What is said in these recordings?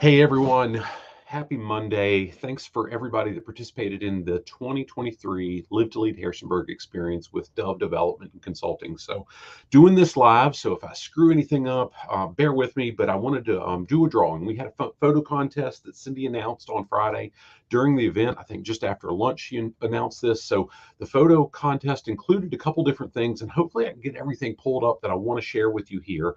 Hey everyone, happy Monday. Thanks for everybody that participated in the 2023 Live to Lead Harrisonburg experience with Dove Development and Consulting. So doing this live, so if I screw anything up, bear with me, but I wanted to do a drawing. We had a photo contest that Cindy announced on Friday during the event. I think just after lunch she announced this. So the photo contest included a couple different things, and hopefully I can get everything pulled up that I want to share with you here.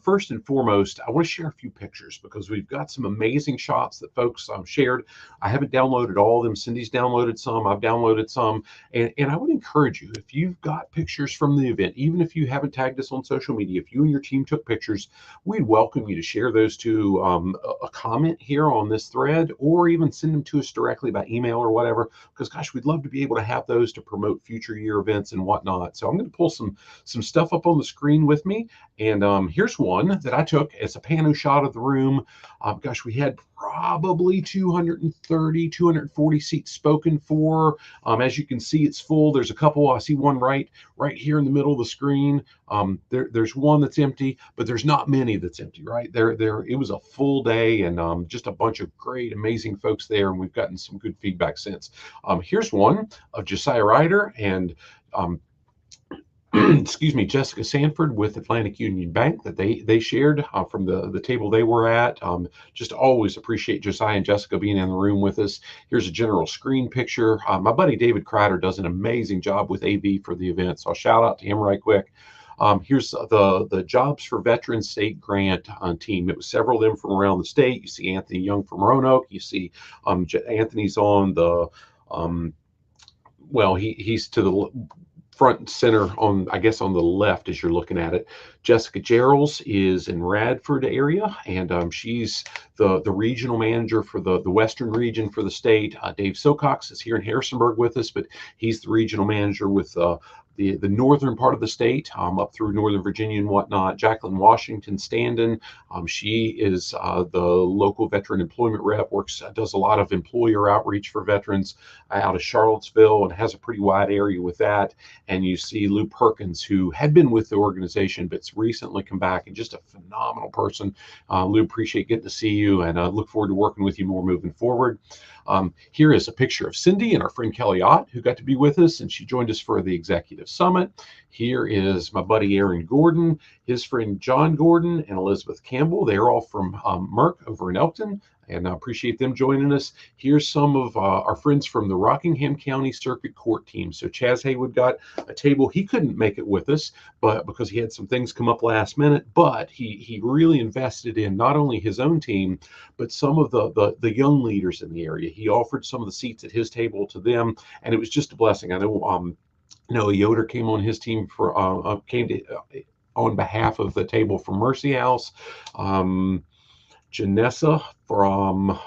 First and foremost, I want to share a few pictures because we've got some amazing shots that folks shared. I haven't downloaded all of them. Cindy's downloaded some. I've downloaded some. And I would encourage you, if you've got pictures from the event, even if you haven't tagged us on social media, if you and your team took pictures, we'd welcome you to share those to a comment here on this thread, or even send them to us directly by email or whatever, because gosh, we'd love to be able to have those to promote future year events and whatnot. So I'm going to pull some stuff up on the screen with me. And here's one that I took as a pano shot of the room. Gosh, we had probably 230, 240 seats spoken for. As you can see, it's full. There's a couple. I see one right here in the middle of the screen. There's one that's empty, but there's not many that's empty, right? It was a full day, and just a bunch of great, amazing folks there, and we've gotten some good feedback since. Here's one of Josiah Ryder and excuse me, Jessica Sanford with Atlantic Union Bank that they shared from the table they were at. Just always appreciate Josiah and Jessica being in the room with us. Here's a general screen picture. My buddy David Kreider does an amazing job with AV for the event, so I'll shout out to him right quick. Here's the Jobs for Veterans State Grant team. It was several of them from around the state. You see Anthony Young from Roanoke. You see Anthony's on the, well, he's to the front and center on, I guess, on the left as you're looking at it. Jessica Gerals is in Radford area, and she's the regional manager for the western region for the state. Dave Silcox is here in Harrisonburg with us, but he's the regional manager with the northern part of the state, up through Northern Virginia and whatnot. Jacqueline Washington Standen, she is the local veteran employment rep, does a lot of employer outreach for veterans out of Charlottesville, and has a pretty wide area with that. And you see Lou Perkins, who had been with the organization but's recently come back, and just a phenomenal person. Lou, appreciate getting to see you, and look forward to working with you more moving forward. Here is a picture of Cindy and our friend Kelly Ott, who got to be with us, and she joined us for the Executive Summit. Here is my buddy Aaron Gordon, his friend John Gordon, and Elizabeth Campbell. They're all from Merck over in Elkton, and I appreciate them joining us. Here's some of our friends from the Rockingham County Circuit Court team. So Chaz Haywood got a table. He couldn't make it with us, but because he had some things come up last minute, but he really invested in not only his own team, but some of the young leaders in the area. He offered some of the seats at his table to them, and it was just a blessing. I know Noah Yoder came on his team for on behalf of the table from Mercy House. Janessa from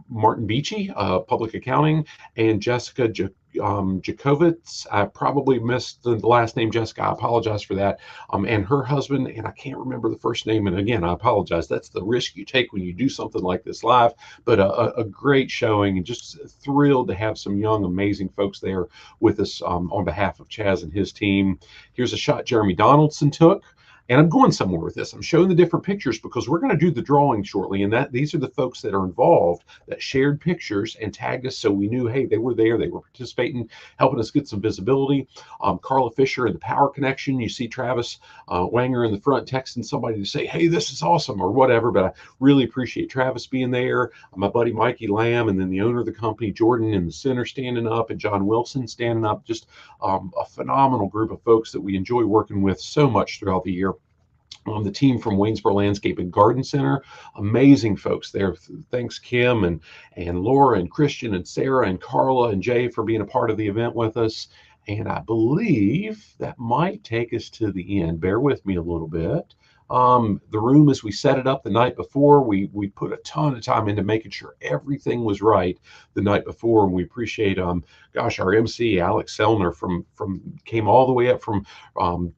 Martin Beachy, Public Accounting, and Jessica Jacovitz. I probably missed the last name, Jessica. I apologize for that. And her husband, and I can't remember the first name. And again, I apologize. That's the risk you take when you do something like this live. But a great showing, and just thrilled to have some young, amazing folks there with us on behalf of Chaz and his team. Here's a shot Jeremy Donaldson took. And I'm going somewhere with this. I'm showing the different pictures because we're going to do the drawing shortly. And these are the folks that are involved that shared pictures and tagged us, so we knew, hey, they were there, they were participating, helping us get some visibility. Carla Fisher and the Power Connection. You see Travis Wanger in the front texting somebody to say, hey, this is awesome, or whatever. But I really appreciate Travis being there. My buddy Mikey Lamb, and then the owner of the company, Jordan, in the center standing up, and John Wilson standing up. Just a phenomenal group of folks that we enjoy working with so much throughout the year. The team from Waynesboro Landscape and Garden Center, amazing folks there. Thanks Kim and Laura and Christian and Sarah and Carla and Jay for being a part of the event with us. And I believe that might take us to the end. Bear with me a little bit. The room, as we set it up the night before, we put a ton of time into making sure everything was right the night before, and we appreciate gosh, our MC Alex Sellner came all the way up from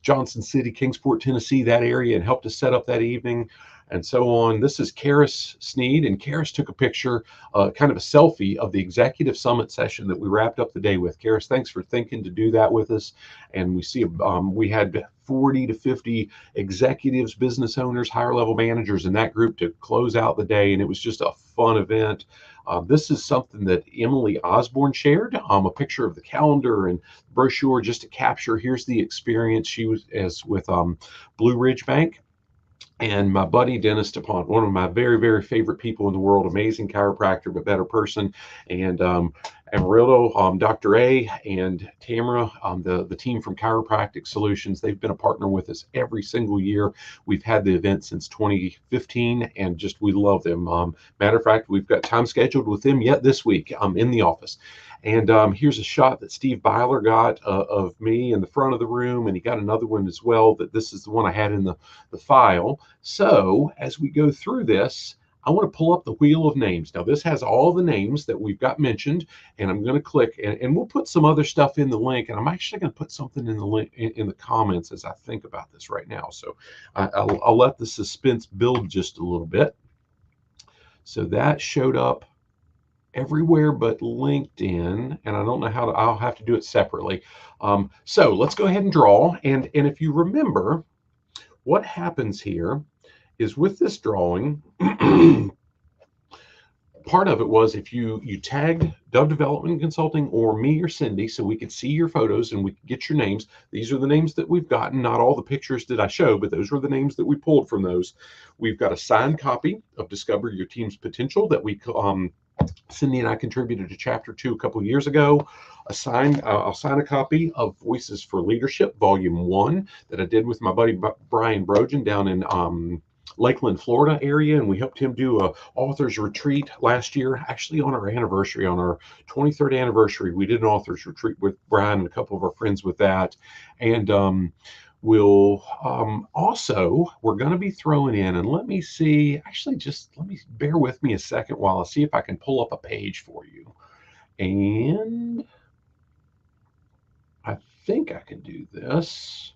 Johnson City, Kingsport, Tennessee, that area, and helped us set up that evening. and so on. This is Karis Sneed, and Karis took a picture, kind of a selfie of the executive summit session that we wrapped up the day with. Karis, thanks for thinking to do that with us. And we see we had 40 to 50 executives, business owners, higher level managers in that group to close out the day, and it was just a fun event. This is something that Emily Osborne shared, a picture of the calendar and brochure just to capture. Here's the experience she was as with Blue Ridge Bank. And my buddy Dennis DuPont, one of my very, very favorite people in the world, amazing chiropractor, but better person. And Amarillo, Dr. A and Tamara, the team from Chiropractic Solutions, they've been a partner with us every single year. We've had the event since 2015, and just we love them. Matter of fact, we've got time scheduled with them yet this week in the office. And here's a shot that Steve Byler got of me in the front of the room, and he got another one as well. That this is the one I had in the file. So as we go through this, I want to pull up the wheel of names. Now this has all the names that we've got mentioned, and I'm going to click, and we'll put some other stuff in the link, and I'm actually going to put something in the link in the comments as I think about this right now. So I'll let the suspense build just a little bit. So that showed up everywhere but LinkedIn, and I don't know how to, I'll have to do it separately. So let's go ahead and draw. And if you remember, what happens here is with this drawing, part of it was if you tagged Dove Development Consulting or me or Cindy, so we could see your photos and we could get your names. These are the names that we've gotten. Not all the pictures did I show, but those were the names that we pulled from those. We've got a signed copy of Discover Your Team's Potential that we Cindy and I contributed to Chapter 2 a couple of years ago. I'll sign a copy of Voices for Leadership, Volume 1, that I did with my buddy Brian Brogan down in Lakeland, Florida area, and we helped him do a author's retreat last year, actually on our anniversary, on our 23rd anniversary. We did an author's retreat with Brian and a couple of our friends with that. And we'll also, we're going to be throwing in, and let me see, actually just let me bear with me a second while I see if I can pull up a page for you. And I think I can do this.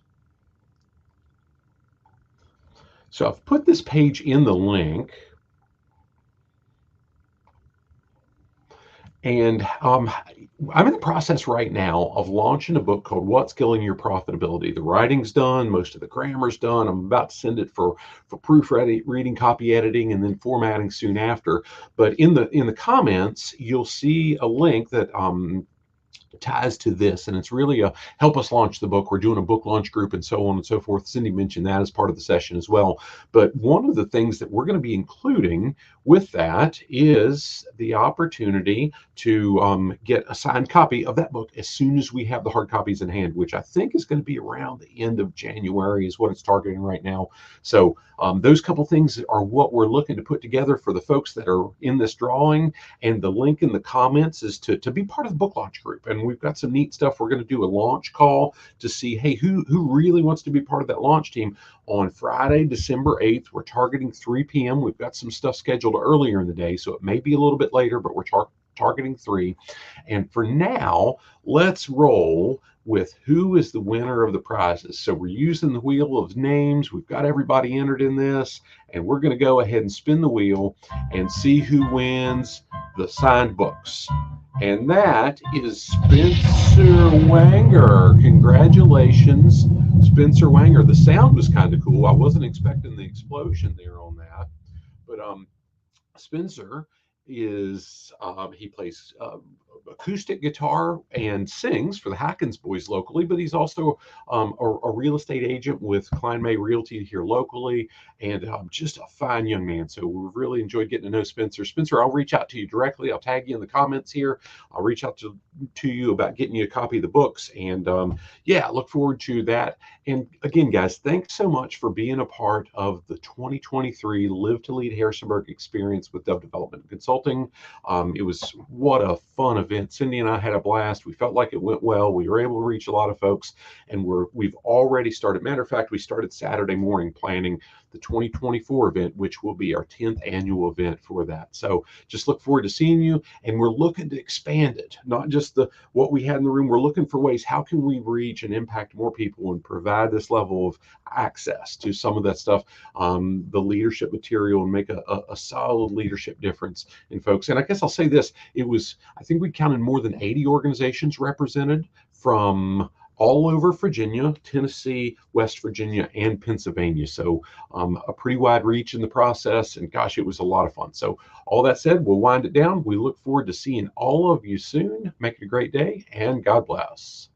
So I've put this page in the link. And I'm in the process right now of launching a book called What's Killing Your Profitability. The writing's done, most of the grammar's done. I'm about to send it for proofreading, copy editing, and then formatting soon after. But in the comments, you'll see a link that ties to this, and it's really a help us launch the book. We're doing a book launch group and so on and so forth. Cindy mentioned that as part of the session as well. But one of the things that we're going to be including with that is the opportunity to get a signed copy of that book as soon as we have the hard copies in hand, which I think is going to be around the end of January is what it's targeting right now. So those couple things are what we're looking to put together for the folks that are in this drawing, and the link in the comments is to be part of the book launch group. And we've got some neat stuff. We're going to do a launch call to see, hey, who really wants to be part of that launch team on Friday, December 8th. We're targeting 3 p.m. We've got some stuff scheduled earlier in the day, so it may be a little bit later, but we're targeting 3. And for now, let's roll with who is the winner of the prizes. So we're using the wheel of names. We've got everybody entered in this, and we're going to go ahead and spin the wheel and see who wins the signed books. And that is Spencer Wanger. Congratulations, Spencer Wanger. The sound was kind of cool. I wasn't expecting the explosion there on that. But Spencer is, he plays acoustic guitar and sings for the Hackins Boys locally, but he's also a real estate agent with Klein May Realty here locally, and just a fine young man. So we've really enjoyed getting to know Spencer. Spencer, I'll reach out to you directly. I'll tag you in the comments here. I'll reach out to you about getting you a copy of the books, and yeah, I look forward to that. And again, guys, thanks so much for being a part of the 2023 Live to Lead Harrisonburg experience with Dove Development Consulting. It was what a fun event. Cindy and I had a blast. We felt like it went well. We were able to reach a lot of folks, and we've already started. Matter of fact, we started Saturday morning planning the 2024 event, which will be our 10th annual event for that. So just look forward to seeing you. And we're looking to expand it, not just what we had in the room. We're looking for ways, how can we reach and impact more people and provide this level of access to some of that stuff, the leadership material, and make a solid leadership difference in folks. And I guess I'll say this, I think we counted more than 80 organizations represented from all over Virginia, Tennessee, West Virginia, and Pennsylvania. So a pretty wide reach in the process, and gosh, it was a lot of fun. So all that said, we'll wind it down. We look forward to seeing all of you soon. Make it a great day, and God bless.